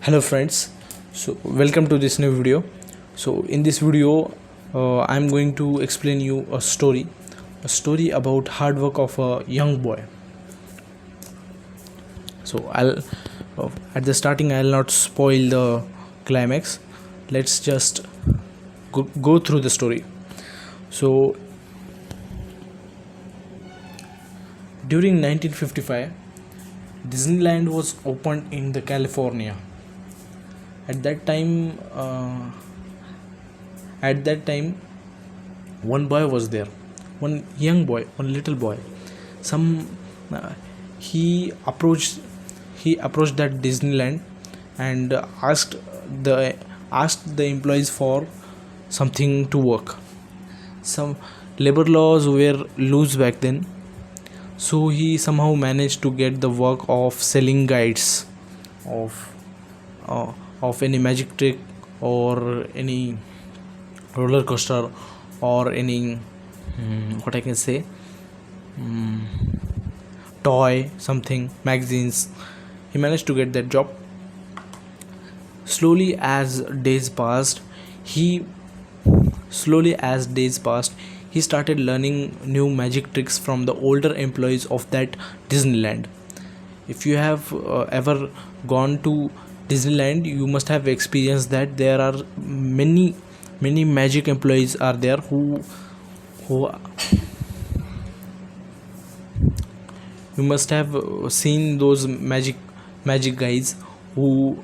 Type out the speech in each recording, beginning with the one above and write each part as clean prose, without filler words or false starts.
Hello friends, so welcome to this new video. So in this video I'm going to explain you a story about hard work of a young boy. So I'll at the starting I'll not spoil the climax. Let's just go through the story. So during 1955, Disneyland was opened in the California. At that time, one boy was there, one young boy, one little boy. Some he approached he approached that Disneyland and the asked the employees for something to work. Some labor laws were loose back then, so he somehow managed to get the work of selling guides of uh, of any magic trick or any roller coaster or any what I can say, toy, something, magazines. He managed to get that job. Slowly as days passed, he he started learning new magic tricks from the older employees of that Disneyland. If you have ever gone to Disneyland, you must have experienced that there are many magic employees are there who you must have seen those magic guys who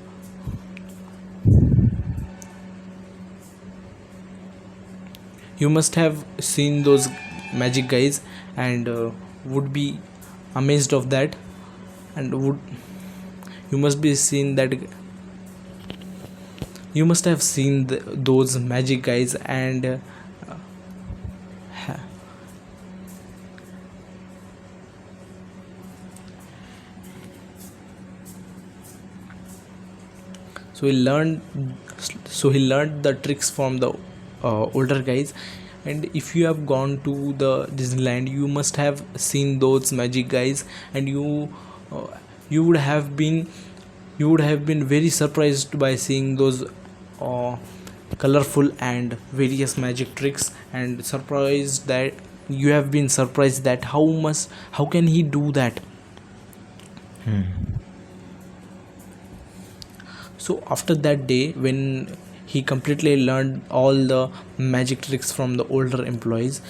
you must have seen those magic guys and would be amazed of that, and would you must be seen that you must have seen those magic guys and ha- so he learned the tricks from the older guys. And if you have gone to the Disneyland, you must have seen those magic guys, and uh, you would have been very surprised by seeing those uh, colorful and various magic tricks, and surprised that you have been surprised that how can he do that. So after that day, when he completely learned all the magic tricks from the older employees,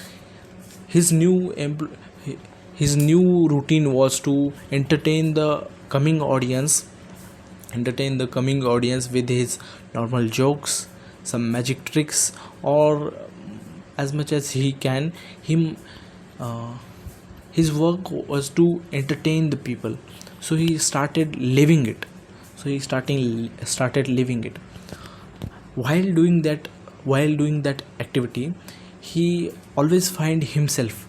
his his new routine was to entertain the coming audience with his normal jokes, some magic tricks, or as much as he can. Him uh, his work was to entertain the people, so he started living it. Started living it. While doing that activity, he always find himself.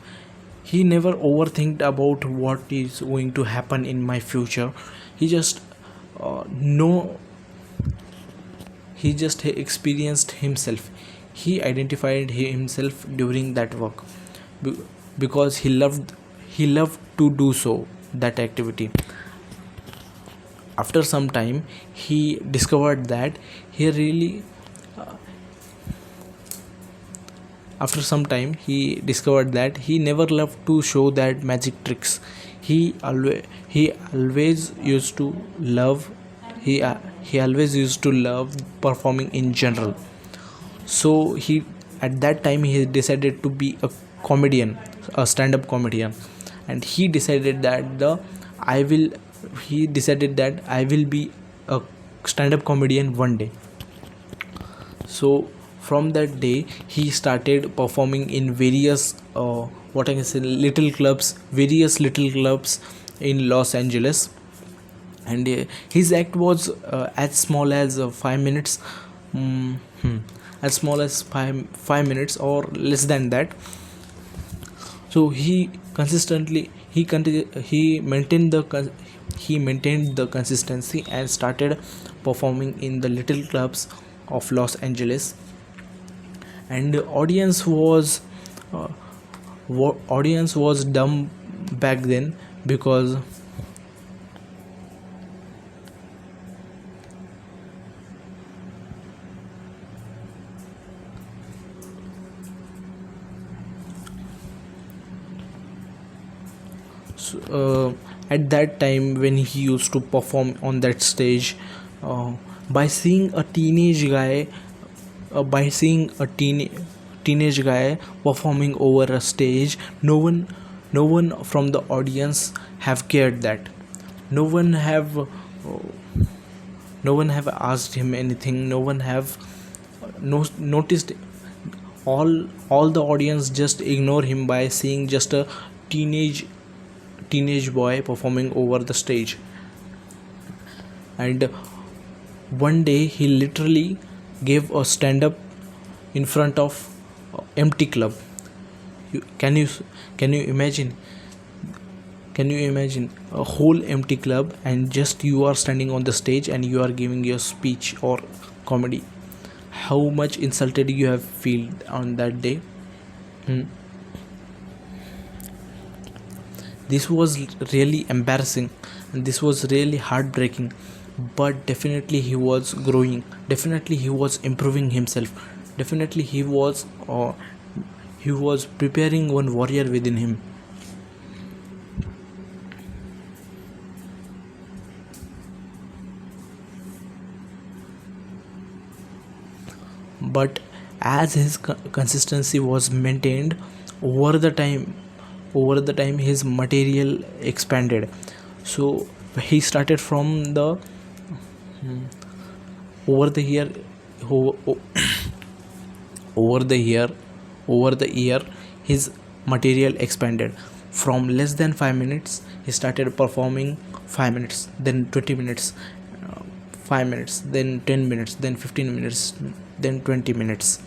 He never overthinked about what is going to happen in my future. He just know he just experienced himself. He identified himself during that work, be- because he loved to do so, that activity. After some time, he discovered that he really after some time he discovered that he never loved to show that magic tricks. He always used to love he always used to love performing in general. So he at that time he decided to be a stand-up comedian. And I will he decided that I will be a stand-up comedian one day. So from that day, he started performing in various what I can say, various little clubs in Los Angeles. And his act was as small as 5 minutes, mm, hmm, as small as five minutes or less than that. So he maintained the consistency and started performing in the little clubs of Los Angeles. And the uh, audience was dumb back then, because At that time when he used to perform on that stage, uh, by seeing a teenage guy by seeing a teenage guy performing over a stage, no one from the audience have cared that. No one have no one have asked him anything. No one have noticed. All the audience just ignore him by seeing just a teenage teenage boy performing over the stage. And one day he literally gave a stand up in front of empty club. you, can you can you imagine, a whole empty club and just you are standing on the stage and you are giving your speech or comedy? How much insulted you have feel on that day? Hmm. This was really embarrassing and this was really heartbreaking, but definitely he was growing, definitely he was improving himself, definitely he was preparing one warrior within him. But as his consistency was maintained over the time, his material expanded. So he started from the over the year o- o- over the year over the year his material expanded. From less than 5 minutes he started performing 5 minutes, then 20 minutes, 5 minutes, then 10 minutes, then 15 minutes, then 20 minutes.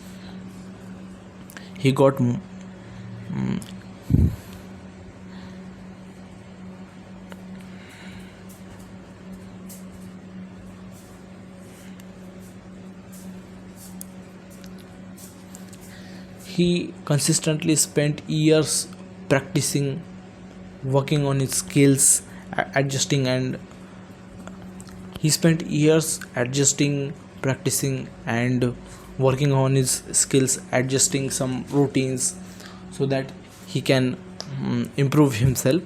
He got he consistently spent years practicing, working on his skills, adjusting, and he spent years adjusting, practicing, and working on his skills, adjusting some routines so that he can improve himself.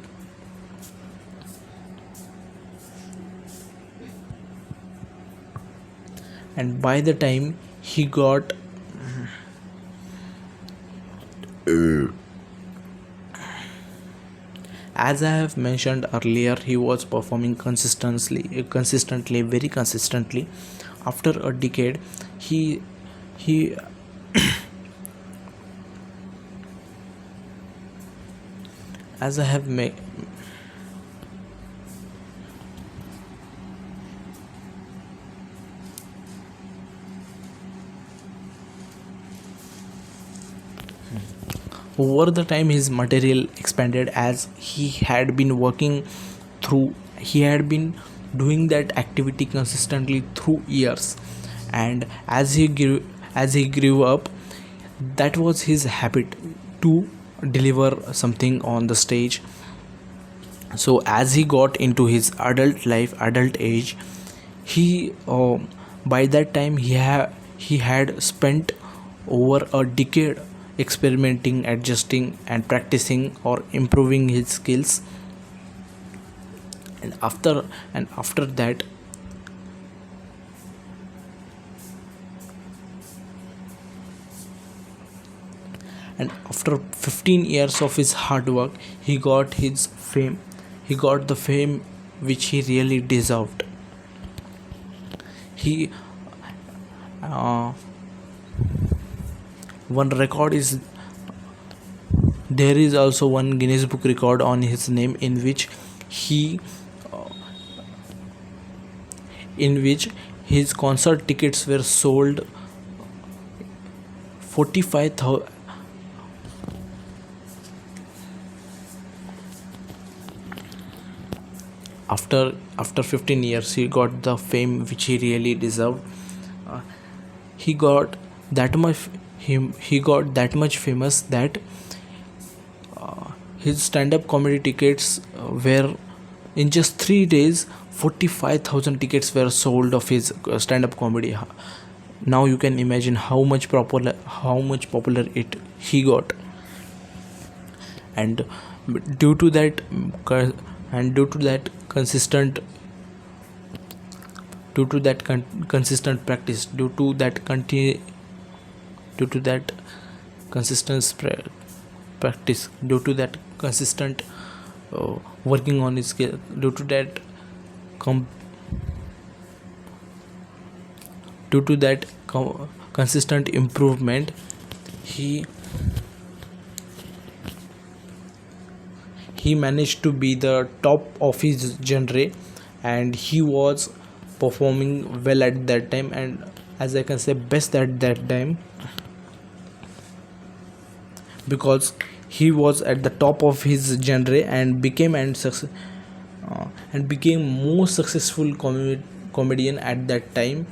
And by the time he got as I have mentioned earlier, he was performing consistently, very consistently. After a decade, he as I have over the time his material expanded as he had been doing that activity consistently through years. And as he grew up, that was his habit to deliver something on the stage. So as he got into his adult age, he by that time he had spent over a decade experimenting, adjusting, and practicing or improving his skills. And after that, and after 15 years of his hard work, he got his fame. He got the fame which he really deserved. He uh, one record is there is also one Guinness Book record on his name he uh, in which his concert tickets were sold 45,000. After 15 years he got the fame which he really deserved. uh, he got that much he got that much famous that his stand-up comedy tickets were in just 3 days 45,000 tickets were sold of his stand-up comedy. Now you can imagine how much popular it he got. And Due to that and due to that consistent consistent practice, due to that consistent practice, due to that consistent working on his skill, due to that com- consistent improvement, he he managed to be the top of his genre, and he was performing well at that time, and as I can say best at that time, because he was at the top of his genre and became most successful comedian at that time.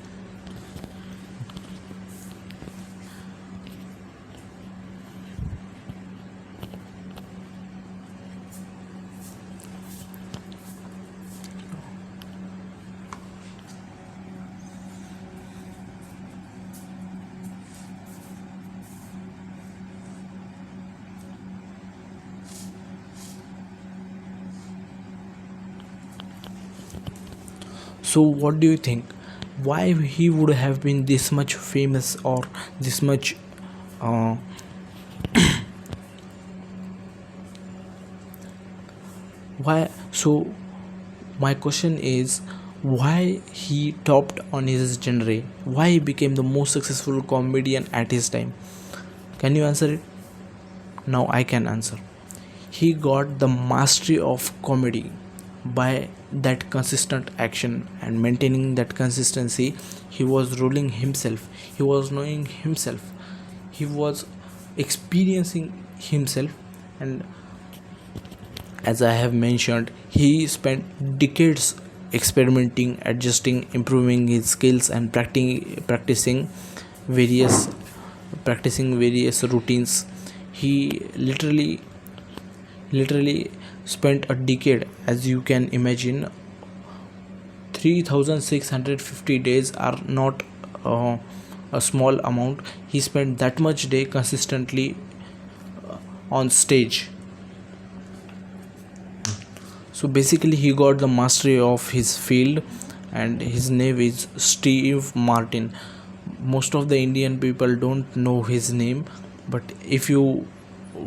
So what do you think, why he would have been this much famous, or this much uh, why so my question is, why he topped on his genre, why he became the most successful comedian at his time? Can you answer it? Now I can answer. He got the mastery of comedy by that consistent action and maintaining that consistency. He was ruling himself, he was knowing himself, he was experiencing himself, and as I have mentioned, he spent decades experimenting, adjusting, improving his skills, and various practicing various routines. He literally spent a decade, as you can imagine. 3650 days are not a small amount. He spent that much day consistently on stage. So basically he got the mastery of his field, and his name is Steve Martin. Most of the Indian people don't know his name, but if you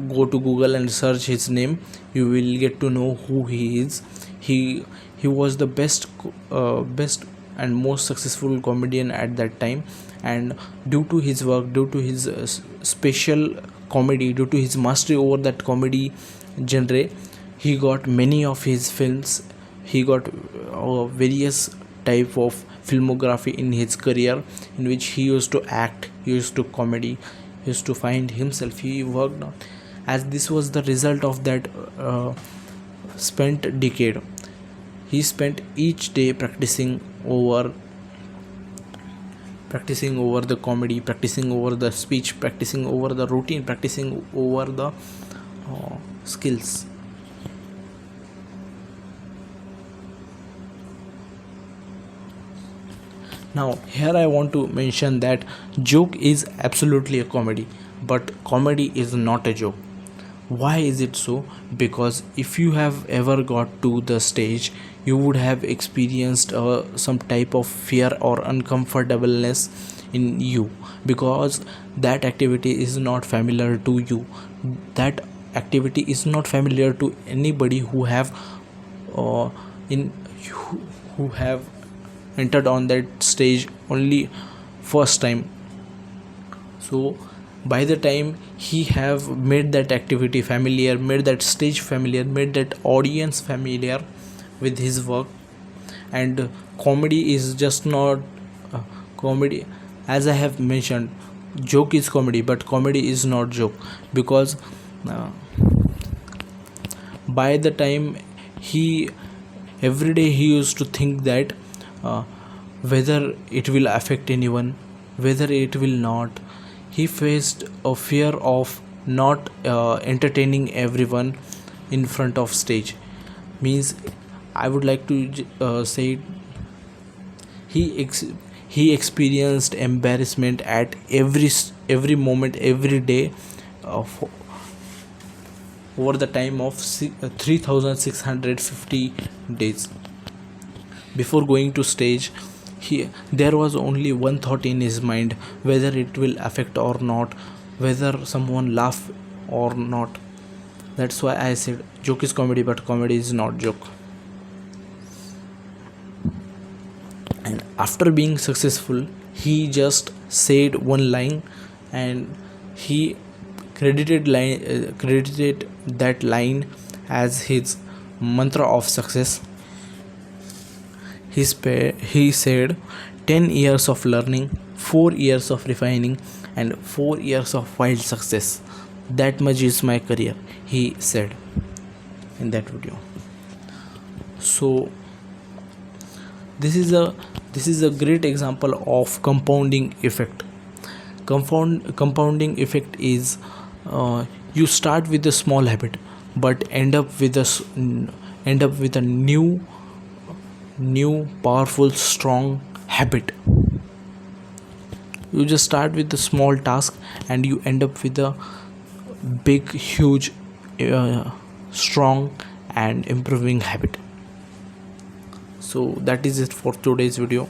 go to Google and search his name, you will get to know who he is. He was the best and most successful comedian at that time, and due to his work, due to his special comedy, due to his mastery over that comedy genre, he got many of his films. He got various type of filmography in his career, in which he used to act, he used to comedy, he used to find himself, he worked on. As this was the result of that spent decade, he spent each day practicing over the comedy, practicing over the speech, practicing over the routine, practicing over the skills. Now here I want to mention that joke is absolutely a comedy, but comedy is not a joke. Why is it so? Because if you have ever got to the stage, you would have experienced some type of fear or uncomfortableness in you, because that activity is not familiar to you. That activity is not familiar to anybody who have uh, in who have entered on that stage only first time. So by the time he have made that activity familiar, made that stage familiar, made that audience familiar with his work, and comedy is just not comedy. As I have mentioned, joke is comedy, but comedy is not joke, because uh, by the time he every day he used to think that uh, whether it will affect anyone, whether it will not. He faced a fear of not entertaining everyone in front of stage. Means I would like to say he he experienced embarrassment at every moment, every day, uh, over the time of 3650 days. Before going to stage, there was only one thought in his mind, whether it will affect or not, whether someone laugh or not. That's why I said joke is comedy, but comedy is not joke. And after being successful, he just said one line, and he credited that line as his mantra of success. He said 10 years of learning, 4 years of refining, and 4 years of wild success. That much is my career, he said in that video. So this is a great example of compounding effect. Compounding effect is, you start with a small habit but end up with a new powerful strong habit. You just start with a small task and you end up with a big huge strong and improving habit. So that is it for today's video.